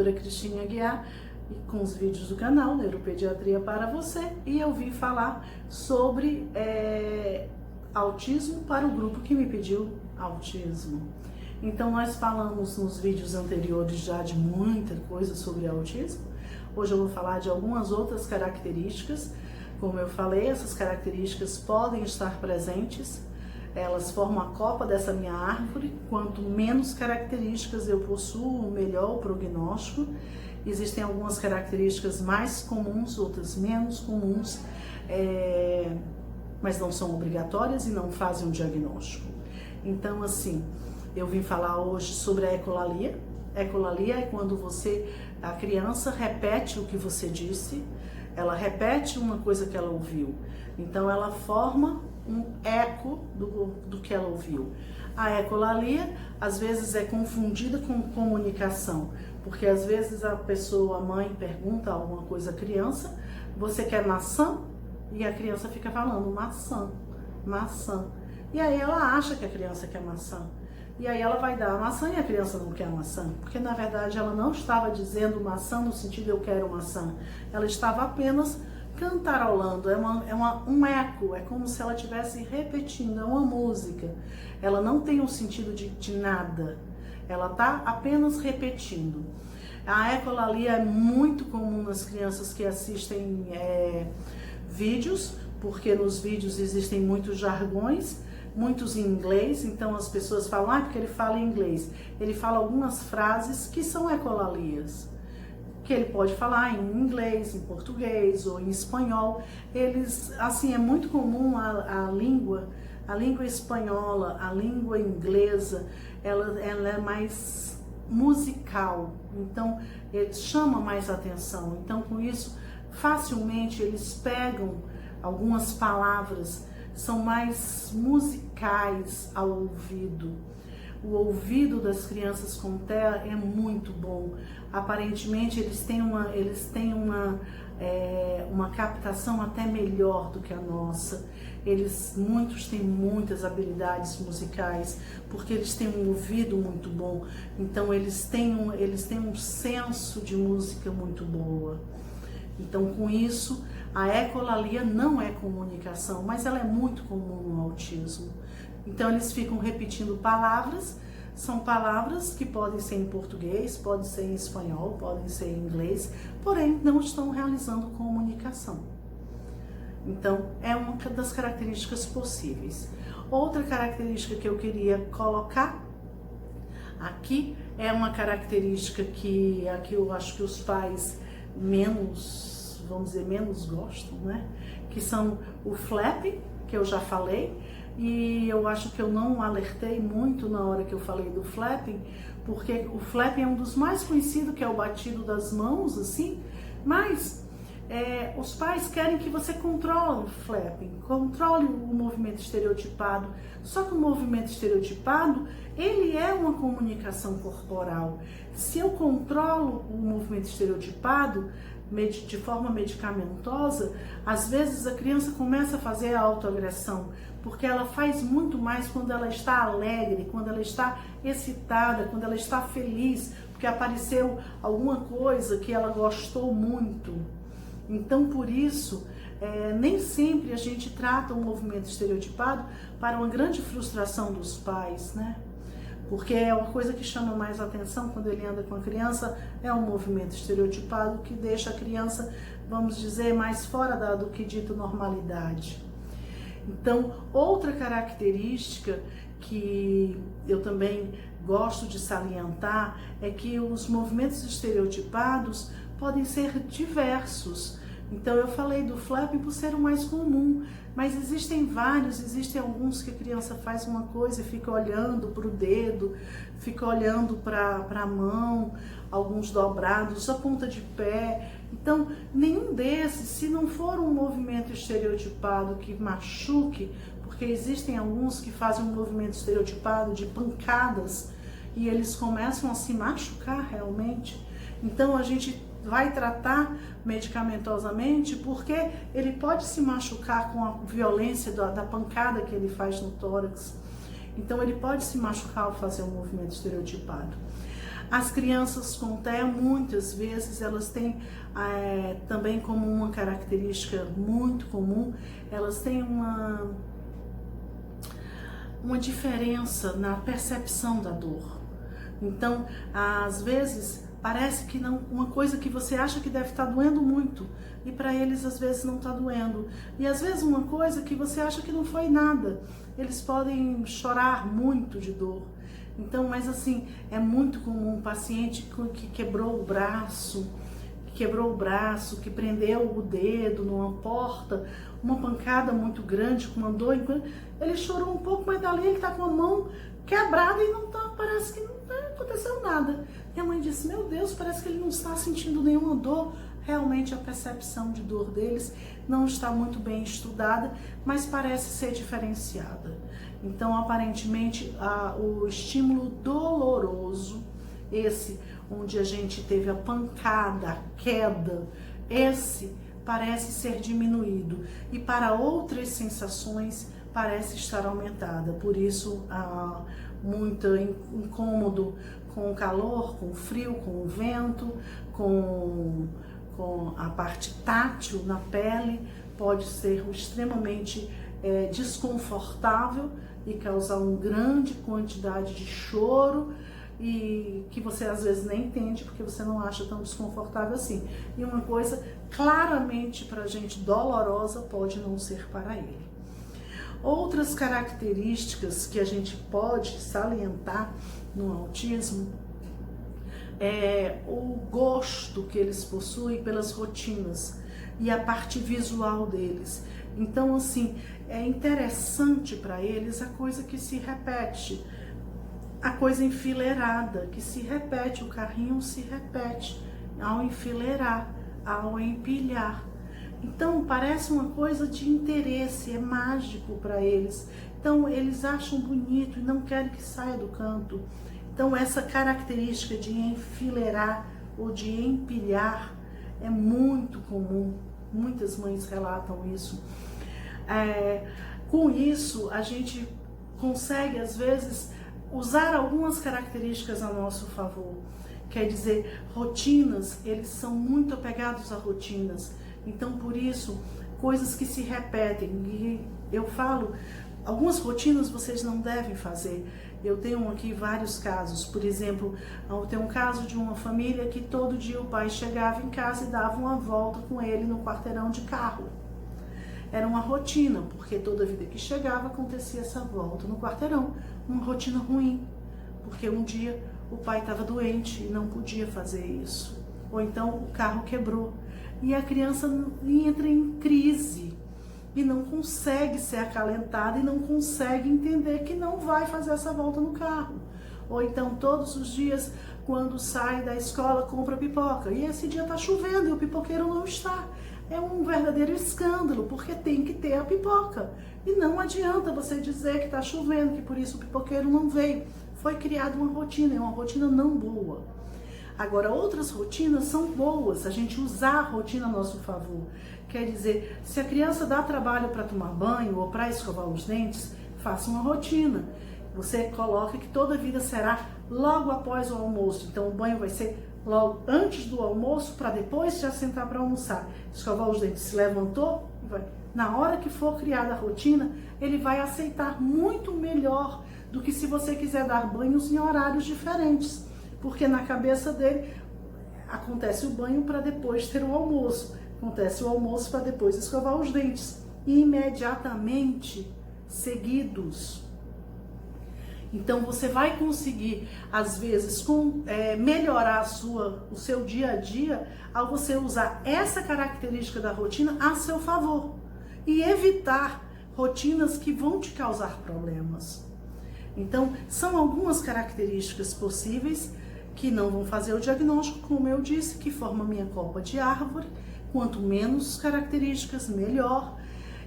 doutora Cristina Aguiar, com os vídeos do canal Neuropediatria para você, e eu vim falar sobre autismo para o grupo que me pediu autismo. Então nós falamos nos vídeos anteriores já de muita coisa sobre autismo. Hoje eu vou falar de algumas outras características. Como eu falei, essas características podem estar presentes, elas formam a copa dessa minha árvore. Quanto menos características eu possuo, melhor o prognóstico. Existem algumas características mais comuns, outras menos comuns, mas não são obrigatórias e não fazem um diagnóstico. Então, assim, eu vim falar hoje sobre a ecolalia. Ecolalia é quando a criança repete o que você disse, ela repete uma coisa que ela ouviu. Então, ela forma um eco do que ela ouviu. A ecolalia, às vezes, é confundida com comunicação, porque às vezes a mãe pergunta alguma coisa à criança, você quer maçã? E a criança fica falando maçã, maçã. E aí ela acha que a criança quer maçã. E aí ela vai dar a maçã e a criança não quer a maçã. Porque na verdade ela não estava dizendo maçã no sentido eu quero maçã. Ela estava apenas cantarolando, um eco, é como se ela estivesse repetindo, é uma música. Ela não tem um sentido de nada, ela está apenas repetindo. A ecolalia é muito comum nas crianças que assistem vídeos, porque nos vídeos existem muitos jargões, muitos em inglês, então as pessoas falam, porque ele fala em inglês. Ele fala algumas frases que são ecolalias, que ele pode falar em inglês, em português ou em espanhol. Assim, é muito comum a língua espanhola, a língua inglesa, ela é mais musical, então ele chama mais atenção. Então, com isso, facilmente eles pegam algumas palavras, são mais musicais ao ouvido. O ouvido das crianças com TEA é muito bom. Aparentemente eles têm uma captação até melhor do que a nossa. Muitos têm muitas habilidades musicais, porque eles têm um ouvido muito bom. Então eles têm um senso de música muito boa. Então, com isso, a ecolalia não é comunicação, mas ela é muito comum no autismo. Então eles ficam repetindo palavras, são palavras que podem ser em português, podem ser em espanhol, podem ser em inglês, porém não estão realizando comunicação. Então é uma das características possíveis. Outra característica que eu queria colocar aqui é uma característica que aqui eu acho que os pais menos gostam, né? Que são o flapping, que eu já falei. E eu acho que eu não alertei muito na hora que eu falei do flapping, porque o flapping é um dos mais conhecidos, que é o batido das mãos, assim, mas os pais querem que você controle o flapping, controle o movimento estereotipado. Só que o movimento estereotipado, ele é uma comunicação corporal. Se eu controlo o movimento estereotipado de forma medicamentosa, às vezes a criança começa a fazer a autoagressão, porque ela faz muito mais quando ela está alegre, quando ela está excitada, quando ela está feliz, porque apareceu alguma coisa que ela gostou muito. Então, por isso, nem sempre a gente trata o movimento estereotipado para uma grande frustração dos pais, né? Porque é uma coisa que chama mais atenção quando ele anda com a criança, é um movimento estereotipado que deixa a criança, vamos dizer, mais fora do que dito normalidade. Então, outra característica que eu também gosto de salientar é que os movimentos estereotipados podem ser diversos. Então eu falei do flapping por ser o mais comum, mas existem vários, existem alguns que a criança faz uma coisa e fica olhando para o dedo, fica olhando para a mão, alguns dobrados, a ponta de pé. Então, nenhum desses, se não for um movimento estereotipado que machuque, porque existem alguns que fazem um movimento estereotipado de pancadas e eles começam a se machucar realmente. Então, a gente vai tratar medicamentosamente, porque ele pode se machucar com a violência da pancada que ele faz no tórax. Então ele pode se machucar ao fazer um movimento estereotipado. As crianças com TEA, muitas vezes, elas têm também como uma característica muito comum, elas têm uma diferença na percepção da dor. Então, às vezes, parece que não, uma coisa que você acha que deve estar doendo muito, e para eles às vezes não está doendo. E às vezes uma coisa que você acha que não foi nada, eles podem chorar muito de dor. Então, mas assim, é muito comum um paciente que quebrou o braço, que prendeu o dedo numa porta, uma pancada muito grande, com uma dor, ele chorou um pouco, mas dali ele está com a mão quebrada e não tá, parece que não aconteceu nada. Minha mãe disse, meu Deus, parece que ele não está sentindo nenhuma dor. Realmente a percepção de dor deles não está muito bem estudada, mas parece ser diferenciada. Então, aparentemente, o estímulo doloroso, esse onde a gente teve a pancada, a queda, esse parece ser diminuído. E para outras sensações, parece estar aumentada. Por isso, muito incômodo com o calor, com o frio, com o vento, com a parte tátil na pele, pode ser extremamente desconfortável e causar uma grande quantidade de choro, e que você às vezes nem entende porque você não acha tão desconfortável assim. E uma coisa claramente para a gente dolorosa pode não ser para ele. Outras características que a gente pode salientar no autismo é o gosto que eles possuem pelas rotinas e a parte visual deles. Então, assim, é interessante para eles a coisa que se repete, a coisa enfileirada, que se repete, o carrinho se repete ao enfileirar, ao empilhar. Então, parece uma coisa de interesse, é mágico para eles. Então, eles acham bonito e não querem que saia do canto. Então, essa característica de enfileirar ou de empilhar é muito comum. Muitas mães relatam isso. Com isso, a gente consegue, às vezes, usar algumas características a nosso favor. Quer dizer, rotinas, eles são muito apegados a rotinas. Então, por isso, coisas que se repetem. E eu falo, algumas rotinas vocês não devem fazer. Eu tenho aqui vários casos. Por exemplo, eu tenho um caso de uma família que todo dia o pai chegava em casa e dava uma volta com ele no quarteirão de carro. Era uma rotina, porque toda vida que chegava acontecia essa volta no quarteirão. Uma rotina ruim, porque um dia o pai estava doente e não podia fazer isso. Ou então o carro quebrou e a criança entra em crise e não consegue ser acalentada e não consegue entender que não vai fazer essa volta no carro. Ou então todos os dias, quando sai da escola, compra pipoca e esse dia está chovendo e o pipoqueiro não está. É um verdadeiro escândalo, porque tem que ter a pipoca. E não adianta você dizer que está chovendo, que por isso o pipoqueiro não veio. Foi criada uma rotina, é uma rotina não boa. Agora, outras rotinas são boas, a gente usar a rotina a nosso favor. Quer dizer, se a criança dá trabalho para tomar banho ou para escovar os dentes, faça uma rotina. Você coloca que toda a vida será logo após o almoço. Então, o banho vai ser logo antes do almoço, para depois já sentar para almoçar. Escovar os dentes, se levantou, vai. Na hora que for criada a rotina, ele vai aceitar muito melhor do que se você quiser dar banhos em horários diferentes. Porque na cabeça dele acontece o banho para depois ter o almoço. Acontece o almoço para depois escovar os dentes. Imediatamente seguidos. Então você vai conseguir, às vezes, melhorar o seu dia a dia ao você usar essa característica da rotina a seu favor. E evitar rotinas que vão te causar problemas. Então, são algumas características possíveis que não vão fazer o diagnóstico, como eu disse, que forma minha copa de árvore. Quanto menos características, melhor.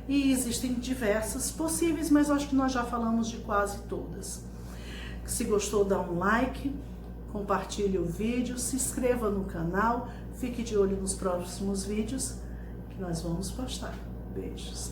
E existem diversas possíveis, mas acho que nós já falamos de quase todas. Se gostou, dá um like, compartilhe o vídeo, se inscreva no canal, fique de olho nos próximos vídeos que nós vamos postar. Beijos.